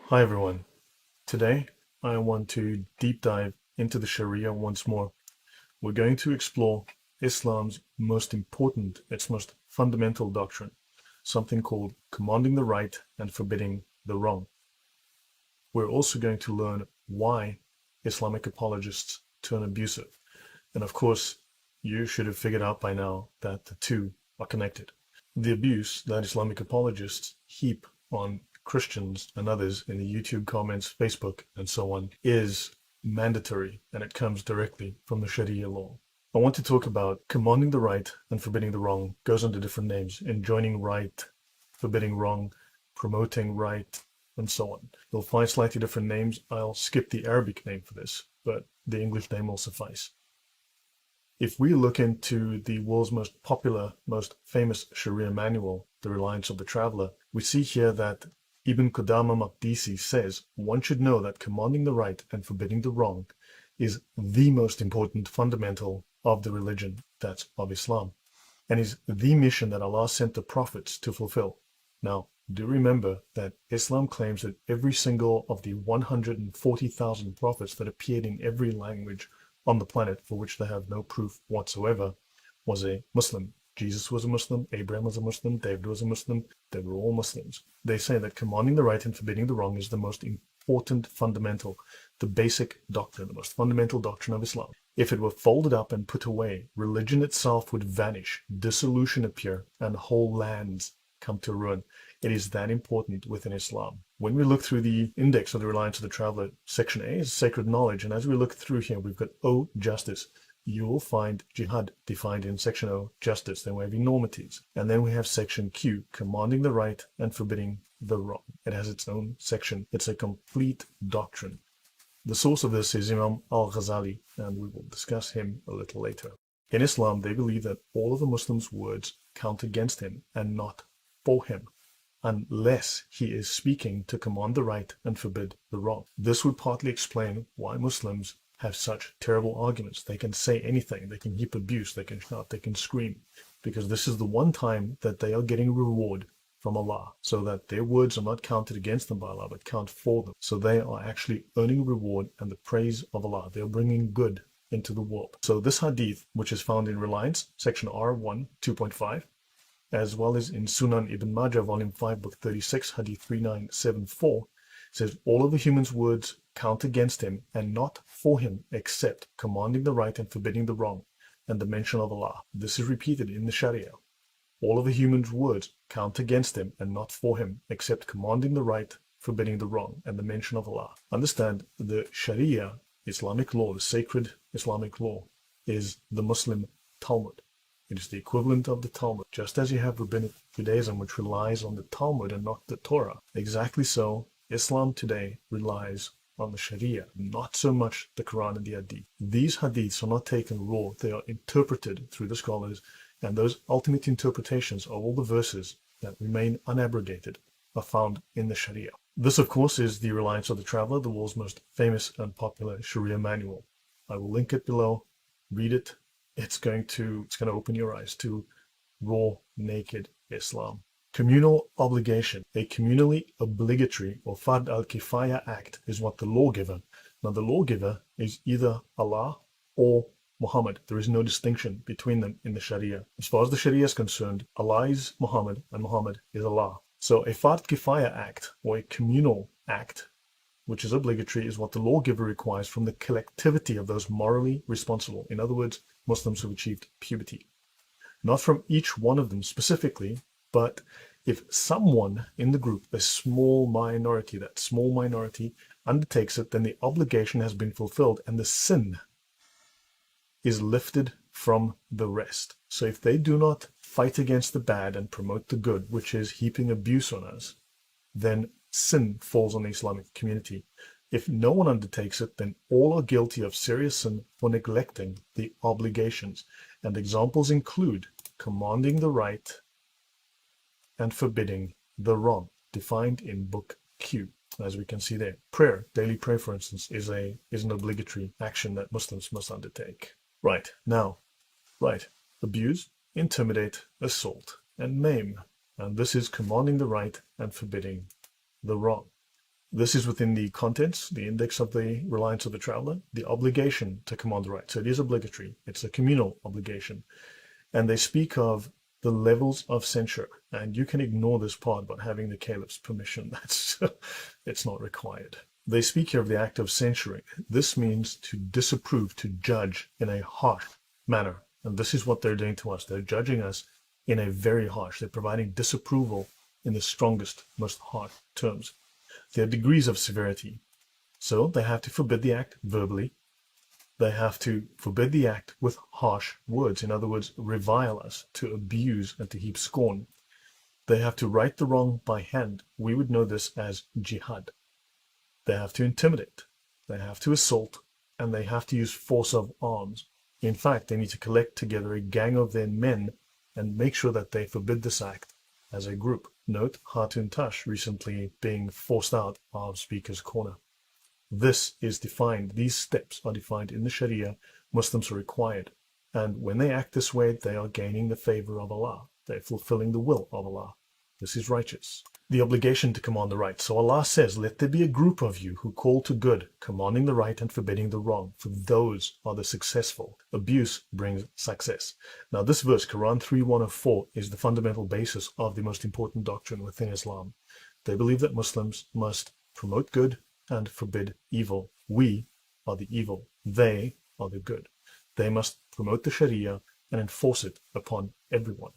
Hi everyone. Today I want to deep dive into the Sharia once more. We're going to explore Islam's most important, its most fundamental doctrine, something called commanding the right and forbidding the wrong. We're also going to learn why Islamic apologists turn abusive. And of course, you should have figured out by now that the two are connected. The abuse that Islamic apologists heap on Christians and others in the YouTube comments, Facebook, and so on is mandatory, and it comes directly from the Sharia law. I want to talk about commanding the right and forbidding the wrong. Goes under different names: enjoining right, forbidding wrong, promoting right, and so on. You'll find slightly different names. I'll skip the Arabic name for this, but the English name will suffice. If we look into the world's most popular, most famous Sharia manual, The Reliance of the Traveler, we see here that Ibn Qudama Maqdisi says one should know that commanding the right and forbidding the wrong is the most important fundamental of the religion, that's of Islam, and is the mission that Allah sent the prophets to fulfill. Now, do remember that Islam claims that every single of the 140,000 prophets that appeared in every language on the planet, for which they have no proof whatsoever, was a Muslim. Jesus was a Muslim, Abraham was a Muslim, David was a Muslim, they were all Muslims. They say that commanding the right and forbidding the wrong is the most important fundamental, the basic doctrine, the most fundamental doctrine of Islam. If it were folded up and put away, religion itself would vanish, dissolution appear, and whole lands come to ruin. It is that important within Islam. When we look through the index of the Reliance of the Traveler, section A is sacred knowledge, and as we look through here, we've got O, justice. You will find jihad defined in section O, justice. Then we have enormities. And then we have section Q, commanding the right and forbidding the wrong. It has its own section. It's a complete doctrine. The source of this is Imam al-Ghazali, and we will discuss him a little later. In Islam, they believe that all of the Muslims' words count against him and not for him, unless he is speaking to command the right and forbid the wrong. This would partly explain why Muslims have such terrible arguments. They can say anything, they can heap abuse, they can shout, they can scream, because this is the one time that they are getting reward from Allah, so that their words are not counted against them by Allah, but count for them. So they are actually earning reward and the praise of Allah. They are bringing good into the world. So this hadith, which is found in Reliance, section R1, 2.5, as well as in Sunan Ibn Majah, volume 5, book 36, hadith 3974, says all of the human's words count against him and not for him, except commanding the right and forbidding the wrong, and the mention of Allah. This is repeated in the Sharia. All of the human's words count against him and not for him, except commanding the right, forbidding the wrong, and the mention of Allah. Understand, the Sharia, Islamic law, the sacred Islamic law, is the Muslim Talmud. It is the equivalent of the Talmud. Just as you have Rabbinic Judaism, which relies on the Talmud and not the Torah, exactly so, Islam today relies on the Sharia, not so much the Quran and the Hadith. These Hadiths are not taken raw, they are interpreted through the scholars, and those ultimate interpretations of all the verses that remain unabrogated are found in the Sharia. This, of course, is The Reliance of the Traveler, the world's most famous and popular Sharia manual. I will link it below. Read it. It's going to open your eyes to raw, naked Islam. Communal obligation. A communally obligatory or Fard al-Kifaya act is what the lawgiver. Now the lawgiver is either Allah or Muhammad. There is no distinction between them in the Sharia. As far as the Sharia is concerned, Allah is Muhammad and Muhammad is Allah. So a Fard Kifaya act or a communal act, which is obligatory, is what the lawgiver requires from the collectivity of those morally responsible. In other words, Muslims who have achieved puberty. Not from each one of them specifically, but if someone in the group, a small minority, that small minority undertakes it, then the obligation has been fulfilled and the sin is lifted from the rest. So if they do not fight against the bad and promote the good, which is heaping abuse on us, then sin falls on the Islamic community. If no one undertakes it, then all are guilty of serious sin for neglecting the obligations. And examples include commanding the right and forbidding the wrong, defined in Book Q, as we can see there. Prayer, daily prayer, for instance, is an obligatory action that Muslims must undertake. Abuse, intimidate, assault, and maim. And this is commanding the right and forbidding the wrong. This is within the contents, the index of the reliance of the traveler, the obligation to command the right. So it is obligatory. It's a communal obligation. And they speak of the levels of censure. And you can ignore this part by having the caliph's permission. It's not required. They speak here of the act of censuring. This means to disapprove, to judge in a harsh manner. And this is what they're doing to us. They're judging us in a very harsh. They're providing disapproval in the strongest, most harsh terms. There are degrees of severity. So they have to forbid the act verbally. They have to forbid the act with harsh words. In other words, revile us, to abuse and to heap scorn. They have to right the wrong by hand. We would know this as jihad. They have to intimidate. They have to assault. And they have to use force of arms. In fact, they need to collect together a gang of their men and make sure that they forbid this act as a group. Note Hatun Tash recently being forced out of Speaker's Corner. This is defined, these steps are defined in the Sharia. Muslims are required. And when they act this way, they are gaining the favor of Allah. They're fulfilling the will of Allah. This is righteous. The obligation to command the right. So Allah says, let there be a group of you who call to good, commanding the right and forbidding the wrong, for those are the successful. Abuse brings success. Now this verse, Quran 3:104, is the fundamental basis of the most important doctrine within Islam. They believe that Muslims must promote good and forbid evil. We are the evil. They are the good. They must promote the Sharia and enforce it upon everyone.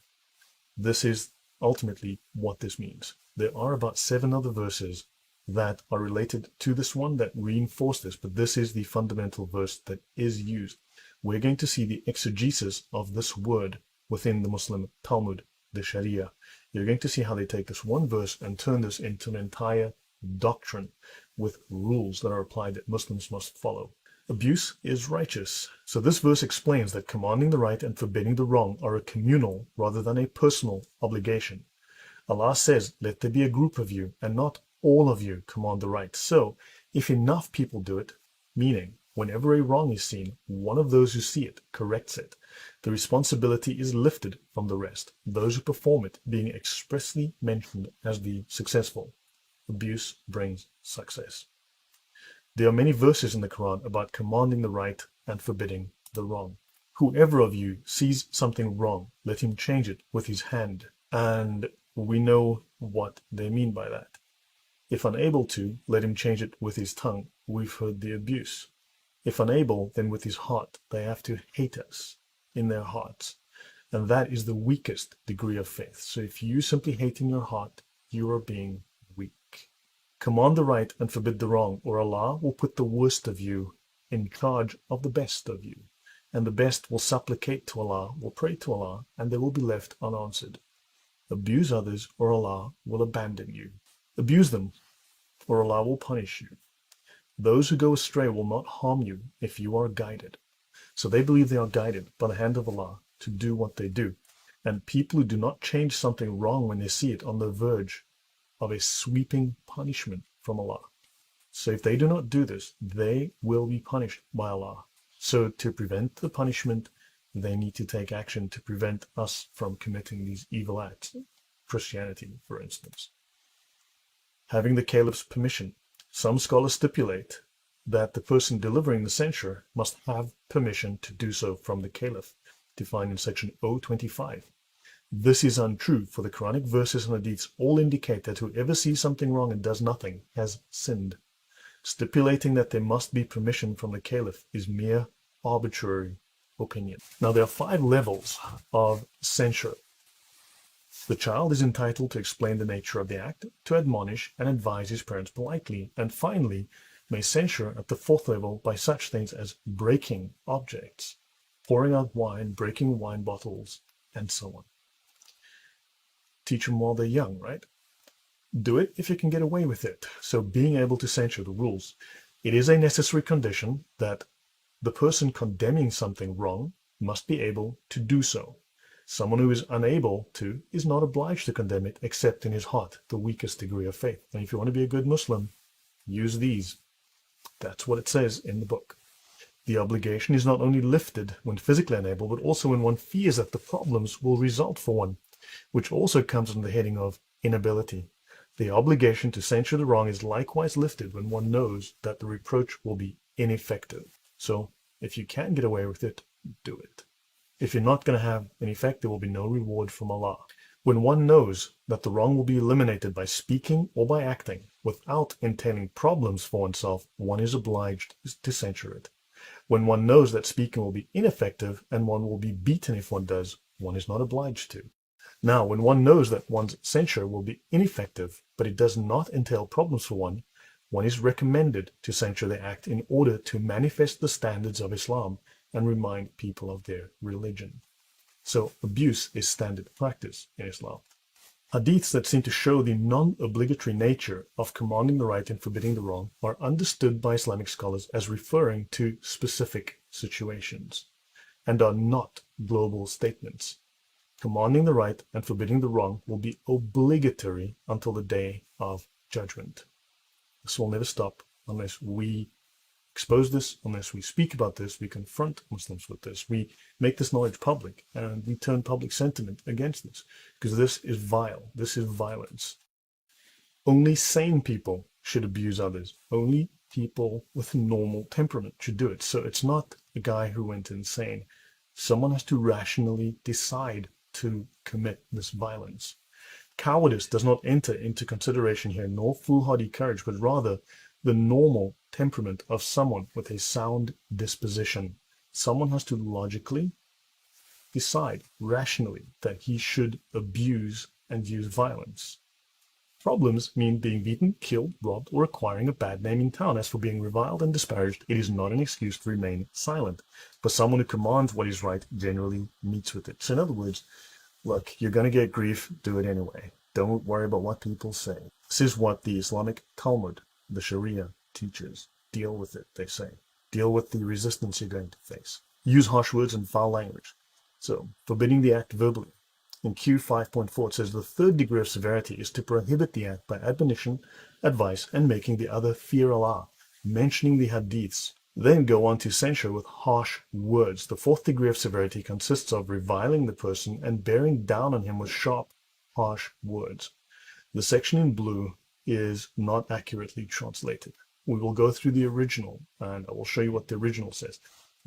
This is ultimately what this means. There are about 7 other verses that are related to this one that reinforce this, but this is the fundamental verse that is used. We're going to see the exegesis of this word within the Muslim Talmud, the Sharia. You're going to see how they take this one verse and turn this into an entire doctrine with rules that are applied that Muslims must follow. Abuse is righteous. So this verse explains that commanding the right and forbidding the wrong are a communal rather than a personal obligation. Allah says, let there be a group of you, and not all of you command the right. So, if enough people do it, meaning whenever a wrong is seen, one of those who see it corrects it, the responsibility is lifted from the rest, those who perform it being expressly mentioned as the successful. Abuse brings success. There are many verses in the Quran about commanding the right and forbidding the wrong. Whoever of you sees something wrong, let him change it with his hand. And we know what they mean by that. If unable to, let him change it with his tongue. We've heard the abuse. If unable, then with his heart. They have to hate us in their hearts. And that is the weakest degree of faith. So if you simply hate in your heart, you are being weak. Command the right and forbid the wrong, or Allah will put the worst of you in charge of the best of you. And the best will supplicate to Allah, will pray to Allah, and they will be left unanswered. Abuse others, or Allah will abandon you. Abuse them, or Allah will punish you. Those who go astray will not harm you if you are guided. So they believe they are guided by the hand of Allah to do what they do. And people who do not change something wrong when they see it on the verge of a sweeping punishment from Allah. So if they do not do this, they will be punished by Allah. So to prevent the punishment, they need to take action to prevent us from committing these evil acts. Christianity, for instance. Having the caliph's permission. Some scholars stipulate that the person delivering the censure must have permission to do so from the caliph, defined in section 025. This is untrue, for the Quranic verses and hadiths all indicate that whoever sees something wrong and does nothing has sinned. Stipulating that there must be permission from the caliph is mere arbitrary opinion. Now there are 5 levels of censure. The child is entitled to explain the nature of the act, to admonish and advise his parents politely, and finally may censure at the 4th level by such things as breaking objects, pouring out wine, breaking wine bottles, and so on. Teach them while they're young, right? Do it if you can get away with it. So being able to censure the rules. It is a necessary condition that the person condemning something wrong must be able to do so. Someone who is unable to is not obliged to condemn it except in his heart, the weakest degree of faith. And if you want to be a good Muslim, use these. That's what it says in the book. The obligation is not only lifted when physically unable, but also when one fears that the problems will result for one, which also comes under the heading of inability. The obligation to censure the wrong is likewise lifted when one knows that the reproach will be ineffective. So, if you can get away with it, do it. If you're not going to have an effect, there will be no reward from Allah. When one knows that the wrong will be eliminated by speaking or by acting without entailing problems for oneself, one is obliged to censure it. When one knows that speaking will be ineffective and one will be beaten if one does, one is not obliged to. Now, when one knows that one's censure will be ineffective, but it does not entail problems for one, one is recommended to censure the act in order to manifest the standards of Islam and remind people of their religion. So abuse is standard practice in Islam. Hadiths that seem to show the non-obligatory nature of commanding the right and forbidding the wrong are understood by Islamic scholars as referring to specific situations and are not global statements. Commanding the right and forbidding the wrong will be obligatory until the day of judgment. This will never stop unless we expose this, unless we speak about this, we confront Muslims with this, we make this knowledge public, and we turn public sentiment against this, because this is vile, this is violence. Only sane people should abuse others. Only people with a normal temperament should do it. So it's not a guy who went insane. Someone has to rationally decide to commit this violence. Cowardice does not enter into consideration here, nor foolhardy courage, but rather the normal temperament of someone with a sound disposition. Someone has to logically decide, rationally, that he should abuse and use violence. Problems mean being beaten, killed, robbed, or acquiring a bad name in town. As for being reviled and disparaged, it is not an excuse to remain silent. But someone who commands what is right generally meets with it. So in other words, look, you're going to get grief, do it anyway. Don't worry about what people say. This is what the Islamic Talmud, the Sharia, teaches. Deal with it, they say. Deal with the resistance you're going to face. Use harsh words and foul language. So, forbidding the act verbally. In Q 5.4 it says the third degree of severity is to prohibit the act by admonition, advice, and making the other fear Allah, mentioning the hadiths. Then go on to censure with harsh words. The fourth degree of severity consists of reviling the person and bearing down on him with sharp, harsh words. The section in blue is not accurately translated. We will go through the original, and I will show you what the original says.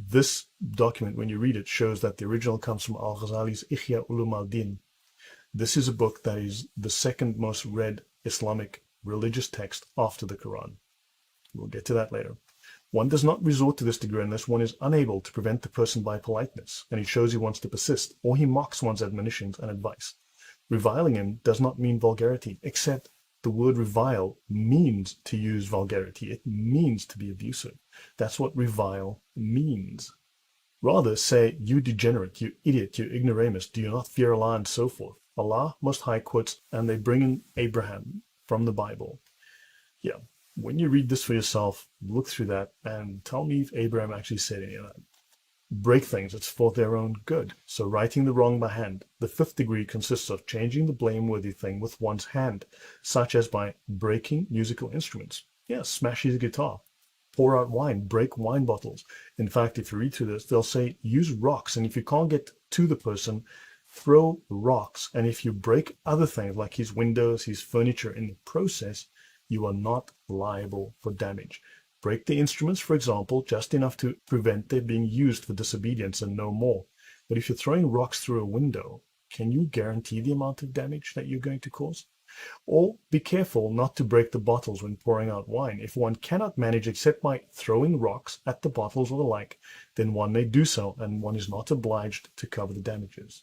This document, when you read it, shows that the original comes from Al-Ghazali's Ihya Ulum al-Din. This is a book that is the second most read Islamic religious text after the Quran. We'll get to that later. One does not resort to this degree unless one is unable to prevent the person by politeness, and he shows he wants to persist, or he mocks one's admonitions and advice. Reviling him does not mean vulgarity, except the word revile means to use vulgarity. It means to be abusive. That's what revile means. Rather say, you degenerate, you idiot, you ignoramus, do you not fear Allah, and so forth. Allah Most High quotes, and they bring in Abraham from the Bible. Yeah, when you read this for yourself, look through that and tell me if Abraham actually said any of that. Break things, it's for their own good. So righting the wrong by hand. The fifth degree consists of changing the blameworthy thing with one's hand, such as by breaking musical instruments. Yeah, smash his guitar. Pour out wine, break wine bottles. In fact, if you read through this, they'll say use rocks, and if you can't get to the person, throw rocks. And if you break other things like his windows, his furniture in the process, you are not liable for damage. Break the instruments, for example, just enough to prevent their being used for disobedience and no more. But if you're throwing rocks through a window, can you guarantee the amount of damage that you're going to cause? Or be careful not to break the bottles when pouring out wine. If one cannot manage except by throwing rocks at the bottles or the like, then one may do so, and one is not obliged to cover the damages.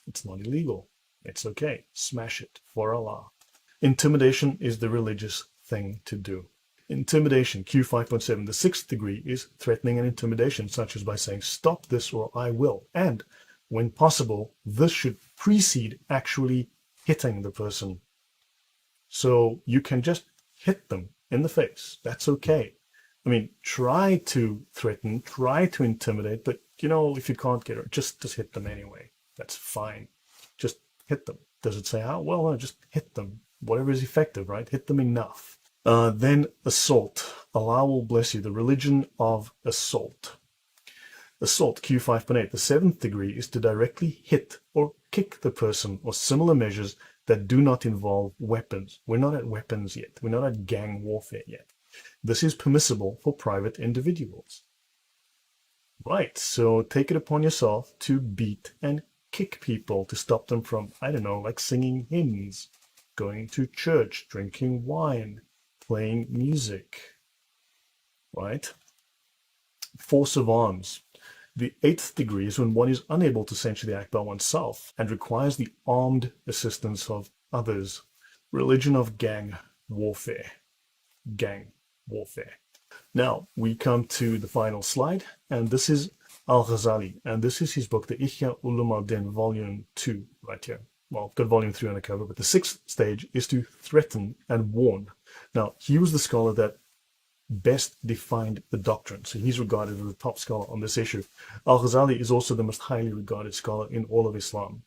It's not illegal. It's okay. Smash it for Allah. Intimidation is the religious thing to do. Intimidation, Q 5.7, the sixth degree is threatening and intimidation, such as by saying, stop this or I will. And when possible, this should precede actually hitting the person. So you can just hit them in the face. That's okay. I mean, try to threaten, try to intimidate, but if you can't get it, just hit them anyway. That's fine. Just hit them. Does it say how? Well, no, just hit them. Whatever is effective, right? Hit them enough. Then assault. Allah will bless you. The religion of assault. Assault, Q5.8. The seventh degree is to directly hit or kick the person or similar measures that do not involve weapons. We're not at weapons yet. We're not at gang warfare yet. This is permissible for private individuals. Right, so take it upon yourself to beat and kick people to stop them from, I don't know, like singing hymns, going to church, drinking wine, playing music, right? Force of arms. The eighth degree is when one is unable to essentially act by oneself and requires the armed assistance of others. Religion of gang warfare. Gang warfare. Now we come to the final slide, and this is Al-Ghazali, and this is his book, the Ihya Ulum al-Din, volume 2, right here. Well, I've got volume 3 on the cover, but the sixth stage is to threaten and warn. Now, he was the scholar that best defined the doctrine, so he's regarded as the top scholar on this issue. Al-Ghazali is also the most highly regarded scholar in all of Islam.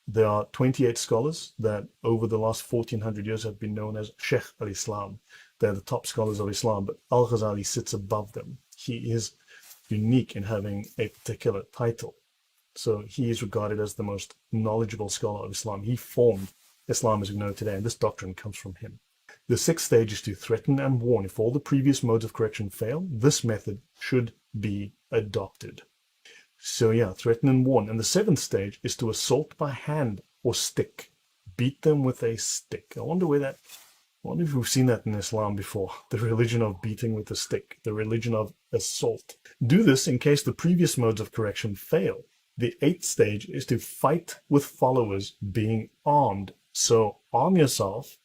There are 28 scholars that over the last 1400 years have been known as Sheikh al-Islam. They're the top scholars of Islam, but Al-Ghazali sits above them. He is unique in having a particular title. So he is regarded as the most knowledgeable scholar of Islam. He formed Islam as we know it today, and this doctrine comes from him. The sixth stage is to threaten and warn. If all the previous modes of correction fail, this method should be adopted. So yeah, threaten and warn. And the seventh stage is to assault by hand or stick. Beat them with a stick. I wonder if we've seen that in Islam before. The religion of beating with a stick. The religion of assault. Do this in case the previous modes of correction fail. The eighth stage is to fight with followers being armed. So arm yourself,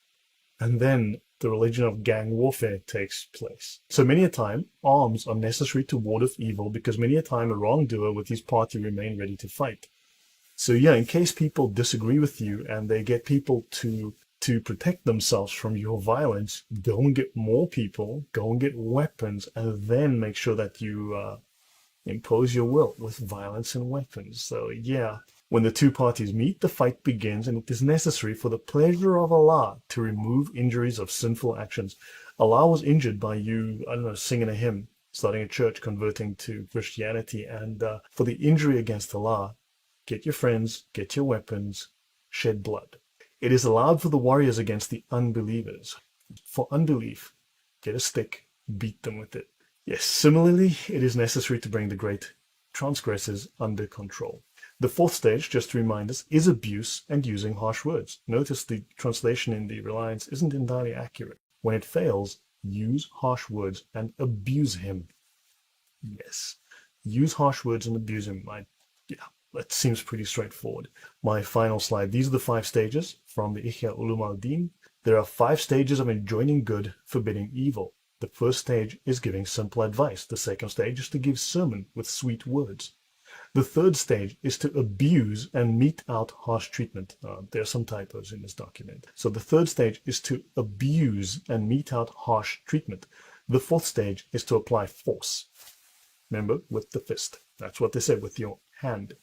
and then the religion of gang warfare takes place. So many a time, arms are necessary to ward off evil, because many a time a wrongdoer with his party remain ready to fight. So yeah, in case people disagree with you and they get people to protect themselves from your violence, go and get more people, go and get weapons, and then make sure that you impose your will with violence and weapons. So yeah, when the two parties meet, the fight begins, and it is necessary for the pleasure of Allah to remove injuries of sinful actions. Allah was injured by you, I don't know, singing a hymn, starting a church, converting to Christianity, and for the injury against Allah, get your friends, get your weapons, shed blood. It is allowed for the warriors against the unbelievers. For unbelief, get a stick, beat them with it. Yes, similarly, it is necessary to bring the great transgressors under control. The fourth stage, just to remind us, is abuse and using harsh words. Notice the translation in the Reliance isn't entirely accurate. When it fails, use harsh words and abuse him. Yes, use harsh words and abuse him. Yeah, that seems pretty straightforward. My final slide. These are the 5 stages from the Ihya Ulum al-Din. There are 5 stages of enjoining good, forbidding evil. The first stage is giving simple advice. The second stage is to give sermon with sweet words. The third stage is to abuse and mete out harsh treatment. There are some typos in this document. So the third stage is to abuse and mete out harsh treatment. The fourth stage is to apply force. Remember, with the fist. That's what they say, with your hand.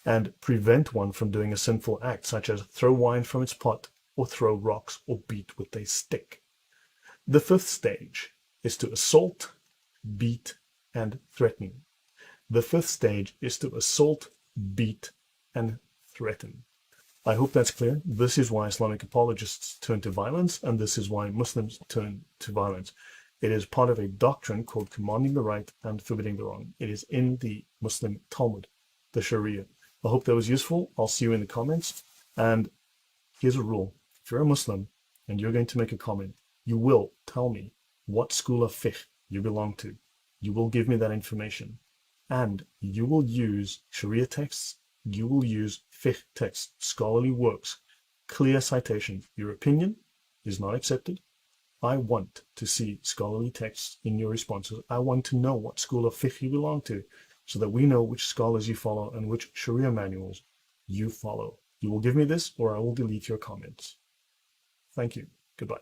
And prevent one from doing a sinful act, such as throw wine from its pot, or throw rocks, or beat with a stick. The fifth stage is to assault, beat, and threaten. The fifth stage is to assault, beat, and threaten. I hope that's clear. This is why Islamic apologists turn to violence, and this is why Muslims turn to violence. It is part of a doctrine called commanding the right and forbidding the wrong. It is in the Muslim Talmud, the Sharia. I hope that was useful. I'll see you in the comments. And here's a rule. If you're a Muslim and you're going to make a comment, you will tell me what school of fiqh you belong to. You will give me that information. And you will use Sharia texts, you will use fiqh texts, scholarly works, clear citation. Your opinion is not accepted. I want to see scholarly texts in your responses. I want to know what school of fiqh you belong to, so that we know which scholars you follow and which Sharia manuals you follow. You will give me this, or I will delete your comments. Thank you. Goodbye.